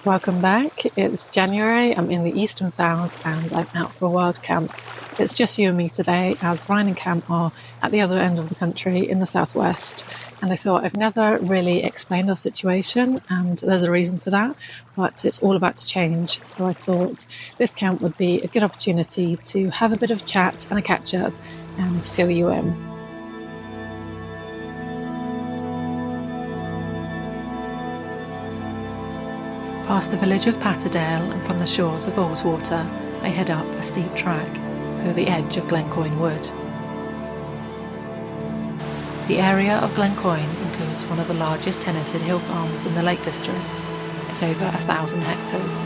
Welcome back. It's January, I'm in the Eastern Fowls and I'm out for a wild camp. It's just you and me today, as Ryan and Cam are at the other end of the country in the southwest. And I thought I've never really explained our situation, and there's a reason for that, but it's all about to change. So I thought this camp would be a good opportunity to have a bit of chat and a catch up and fill you in. Past the village of Patterdale and from the shores of Ullswater, I head up a steep track through the edge of Glencoyne Wood. The area of Glencoyne includes one of the largest tenanted hill farms in the Lake District. It's over 1,000 hectares.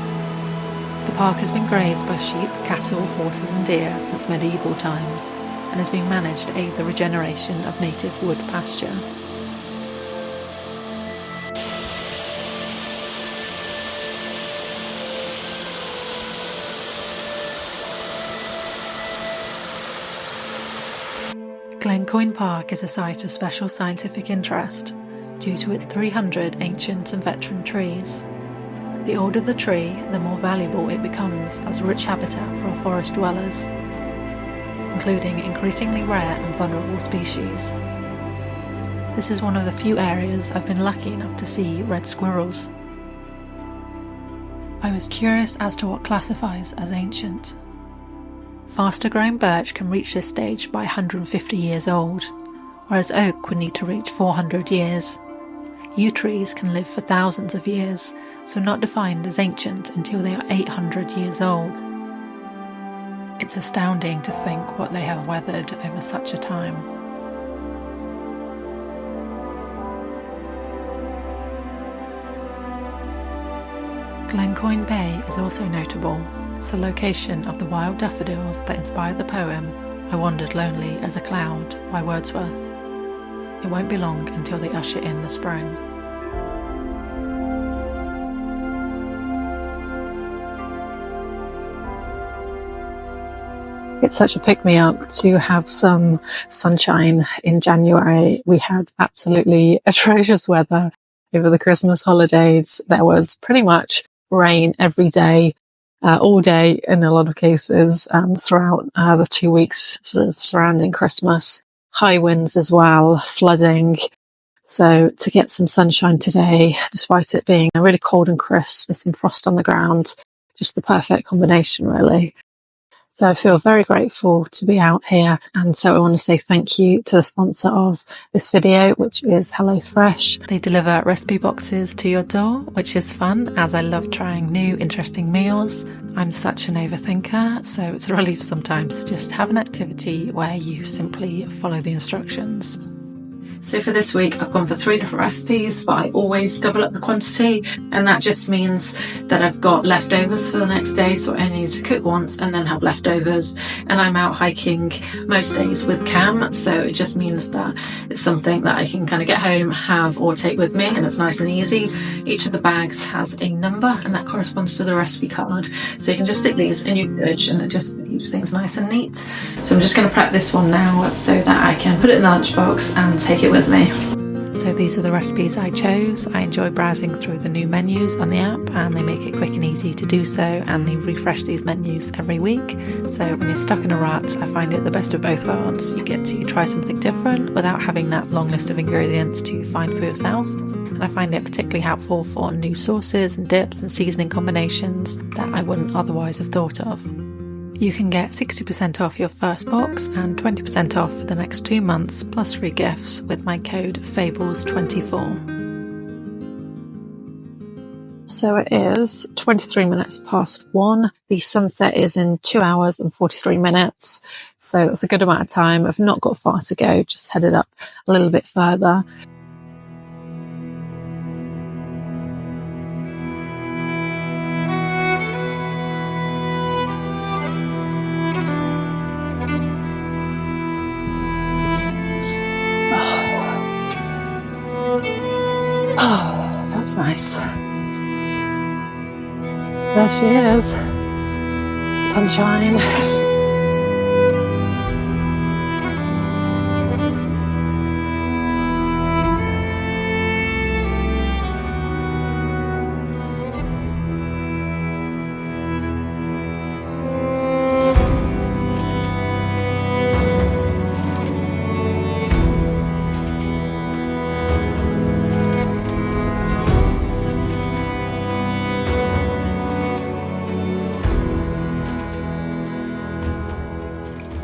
The park has been grazed by sheep, cattle, horses and deer since medieval times and is being managed to aid the regeneration of native wood pasture. Glencoyne Park is a site of special scientific interest due to its 300 ancient and veteran trees. The older the tree, the more valuable it becomes as rich habitat for our forest dwellers, including increasingly rare and vulnerable species. This is one of the few areas I've been lucky enough to see red squirrels. I was curious as to what classifies as ancient. Faster growing birch can reach this stage by 150 years old, whereas oak would need to reach 400 years. Yew trees can live for thousands of years, so not defined as ancient until they are 800 years old. It's astounding to think what they have weathered over such a time. Glencoyne Bay is also notable. It's the location of the wild daffodils that inspired the poem I Wandered Lonely as a Cloud by Wordsworth. It won't be long until they usher in the spring. It's such a pick-me-up to have some sunshine in January. We had absolutely atrocious weather over the Christmas holidays. There was pretty much rain every day. All day in a lot of cases throughout the 2 weeks sort of surrounding Christmas. High winds as well, flooding. So to get some sunshine today, despite it being really cold and crisp with some frost on the ground, just the perfect combination really. So I feel very grateful to be out here, and so I want to say thank you to the sponsor of this video, which is HelloFresh. They deliver recipe boxes to your door, which is fun as I love trying new interesting meals. I'm such an overthinker, so it's a relief sometimes to just have an activity where you simply follow the instructions. So for this week, I've gone for 3 different recipes, but I always double up the quantity, and that just means that I've got leftovers for the next day, so I only need to cook once and then have leftovers. And I'm out hiking most days with Cam, so it just means that it's something that I can kind of get home, have, or take with me, and it's nice and easy. Each of the bags has a number, and that corresponds to the recipe card. So you can just stick these in your fridge, and it just keeps things nice and neat. So I'm just going to prep this one now so that I can put it in the lunchbox and take it with me. So these are the recipes I chose. I enjoy browsing through the new menus on the app, and they make it quick and easy to do so, and they refresh these menus every week. So when you're stuck in a rut, I find it the best of both worlds. You get to try something different without having that long list of ingredients to find for yourself. And I find it particularly helpful for new sauces and dips and seasoning combinations that I wouldn't otherwise have thought of. You can get 60% off your first box and 20% off for the next 2 months plus free gifts with my code FABLES24. So it is 23 minutes past 1. The sunset is in 2 hours and 43 minutes. So it's a good amount of time. I've not got far to go, just headed up a little bit further. Oh, that's nice. There she is. Sunshine.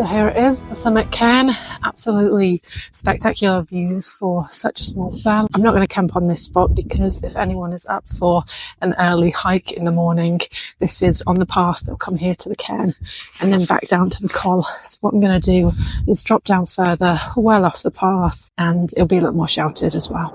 So here it is, the summit cairn. Absolutely spectacular views for such a small fell. I'm not going to camp on this spot because if anyone is up for an early hike in the morning, this is on the path. They'll come here to the cairn and then back down to the col. So what I'm going to do is drop down further, well off the path, and it'll be a little more sheltered as well.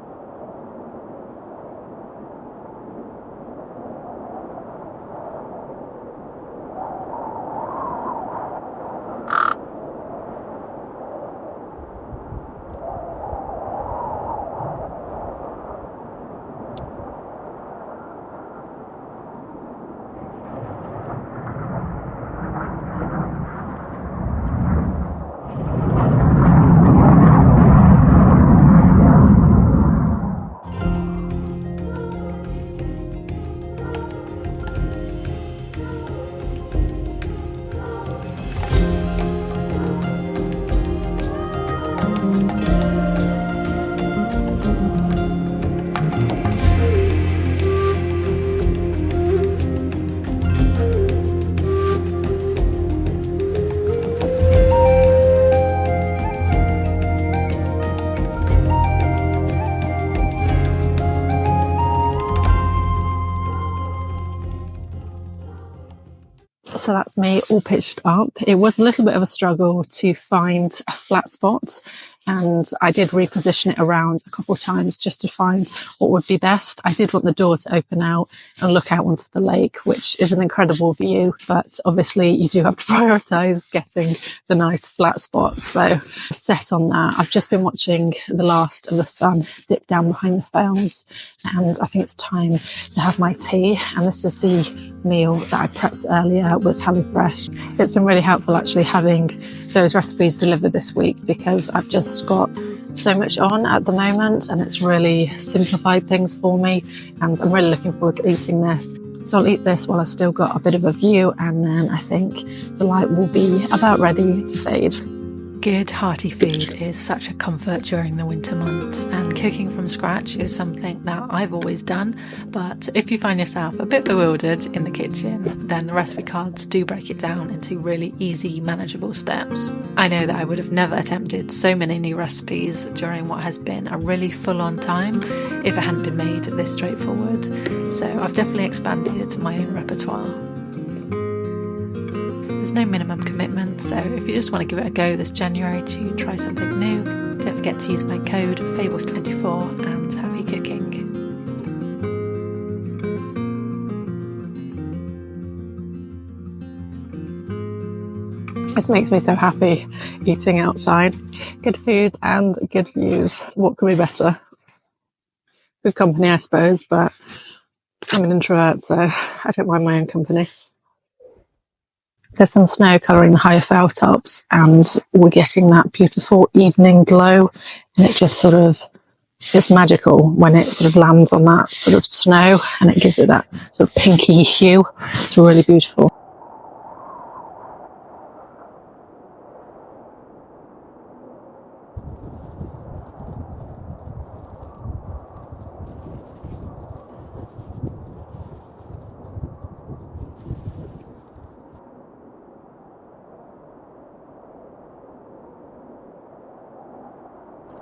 So that's me all pitched up. It was a little bit of a struggle to find a flat spot, and I did reposition it around a couple of times just to find what would be best. I did want the door to open out and look out onto the lake, which is an incredible view, but obviously you do have to prioritise getting the nice flat spot. So set on that. I've just been watching the last of the sun dip down behind the fells, and I think it's time to have my tea. And this is the meal that I prepped earlier with HelloFresh. It's been really helpful actually having those recipes delivered this week because I've just got so much on at the moment and it's really simplified things for me, and I'm really looking forward to eating this. So I'll eat this while I've still got a bit of a view, and then I think the light will be about ready to fade. Good hearty food is such a comfort during the winter months, and cooking from scratch is something that I've always done, but if you find yourself a bit bewildered in the kitchen, then the recipe cards do break it down into really easy, manageable steps. I know that I would have never attempted so many new recipes during what has been a really full-on time if it hadn't been made this straightforward, so I've definitely expanded my own repertoire. There's no minimum commitment, so if you just want to give it a go this January to try something new, don't forget to use my code Fables24 and happy cooking. This makes me so happy, eating outside. Good food and good views. What could be better? Good company, I suppose, but I'm an introvert, so I don't mind my own company. There's some snow colouring the higher fell tops, and we're getting that beautiful evening glow, and it just sort of, it's magical when it sort of lands on that sort of snow and it gives it that sort of pinky hue. It's really beautiful.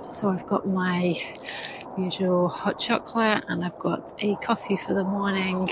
So I've got my usual hot chocolate and I've got a coffee for the morning.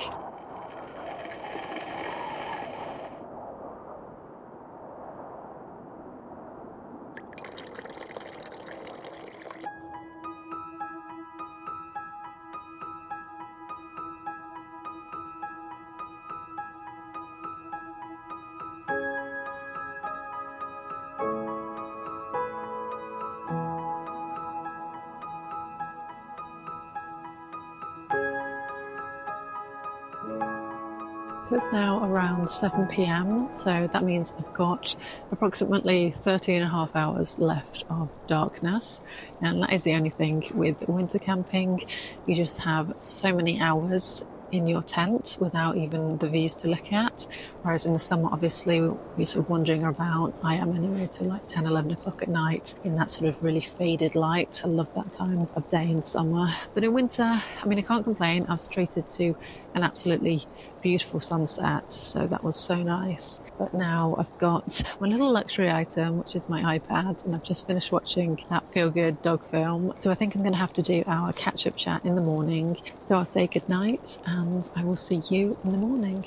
So it's now around 7 p.m, so that means I've got approximately 13.5 hours left of darkness, and that is the only thing with winter camping. You just have so many hours in your tent without even the views to look at, Whereas in the summer, obviously, we're sort of wandering about, I am anyway, till like 10, 11 o'clock at night in that sort of really faded light. I love that time of day in summer. But in winter, I mean, I can't complain. I was treated to an absolutely beautiful sunset, so that was so nice. But now I've got my little luxury item, which is my iPad, and I've just finished watching that feel-good dog film. So I think I'm going to have to do our catch-up chat in the morning. So I'll say good night, and I will see you in the morning.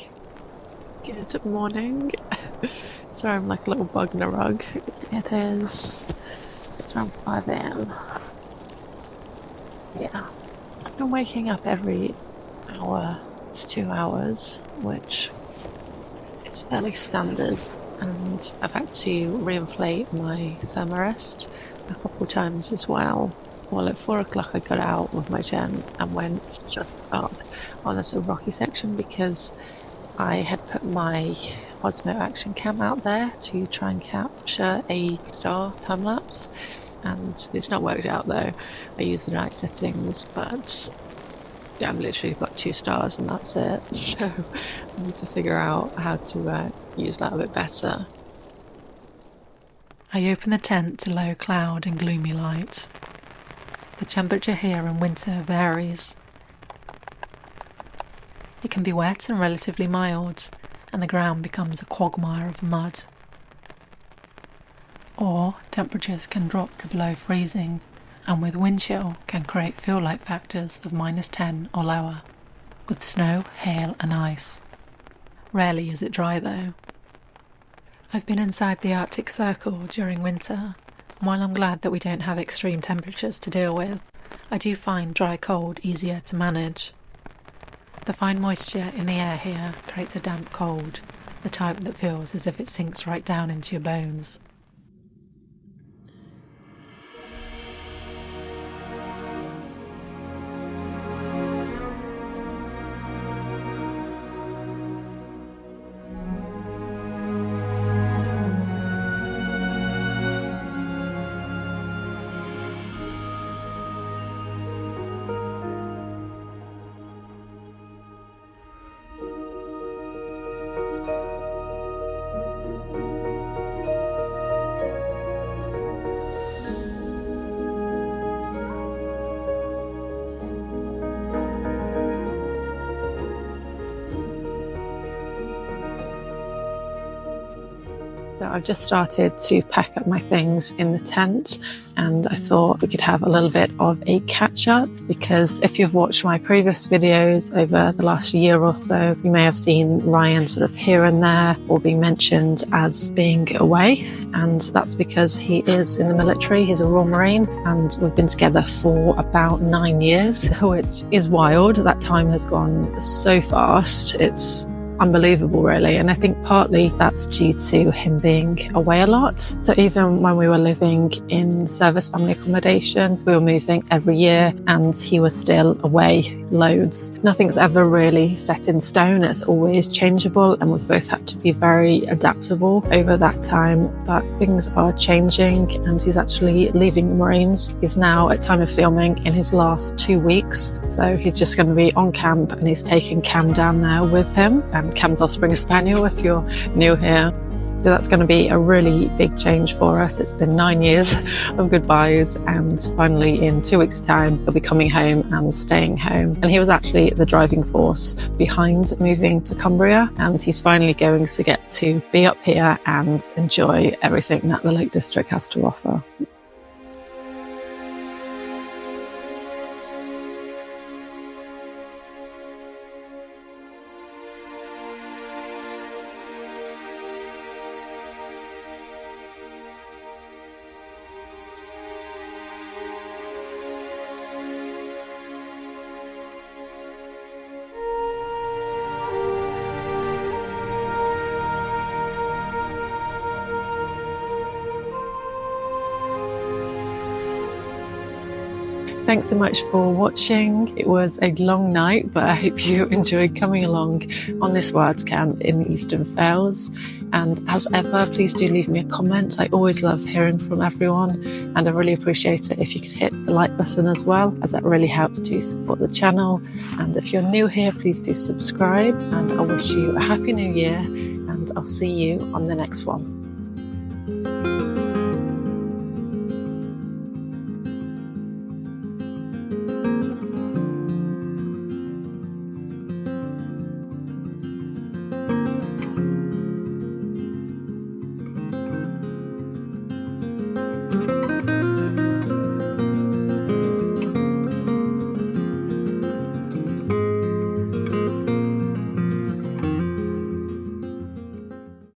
Good morning. Sorry, I'm like a little bug in a rug. It's around 5 a.m. Yeah, I've been waking up every hour to 2 hours, which is fairly standard, and I've had to reinflate my thermarest a couple of times as well. Well, at 4 o'clock I got out with my gen and went just up on this rocky section because I had put my Osmo action cam out there to try and capture a star time lapse, and it's not worked out though. I used the night settings, but yeah, I've literally got 2 stars and that's it. So I need to figure out how to use that a bit better. I open the tent to low cloud and gloomy light. The temperature here in winter varies. It can be wet and relatively mild, and the ground becomes a quagmire of mud. Or temperatures can drop to below freezing, and with wind chill can create feel-like factors of -10 or lower, with snow, hail and ice. Rarely is it dry though. I've been inside the Arctic Circle during winter, and while I'm glad that we don't have extreme temperatures to deal with, I do find dry cold easier to manage. The fine moisture in the air here creates a damp cold, the type that feels as if it sinks right down into your bones. So I've just started to pack up my things in the tent, and I thought we could have a little bit of a catch up, because if you've watched my previous videos over the last year or so, you may have seen Ryan sort of here and there or being mentioned as being away, and that's because he is in the military. He's a Royal Marine, and we've been together for about 9 years, which is wild. That time has gone so fast. It's unbelievable really, and I think partly that's due to him being away a lot. So even when we were living in service family accommodation, we were moving every year and he was still away loads. Nothing's ever really set in stone, it's always changeable, and we've both had to be very adaptable over that time. But things are changing and he's actually leaving the Marines. He's now, at time of filming, in his last 2 weeks, so he's just going to be on camp, and he's taking Cam down there with him. Cam's offspring a spaniel if you're new here. So that's going to be a really big change for us. It's been 9 years of goodbyes, and finally in 2 weeks' time he'll be coming home and staying home. And he was actually the driving force behind moving to Cumbria, and he's finally going to get to be up here and enjoy everything that the Lake District has to offer. Thanks so much for watching. It was a long night, but I hope you enjoyed coming along on this wild camp in the Eastern Fells. And as ever, please do leave me a comment. I always love hearing from everyone, and I really appreciate it if you could hit the like button as well, as that really helps to support the channel. And if you're new here, please do subscribe, and I wish you a happy new year and I'll see you on the next one.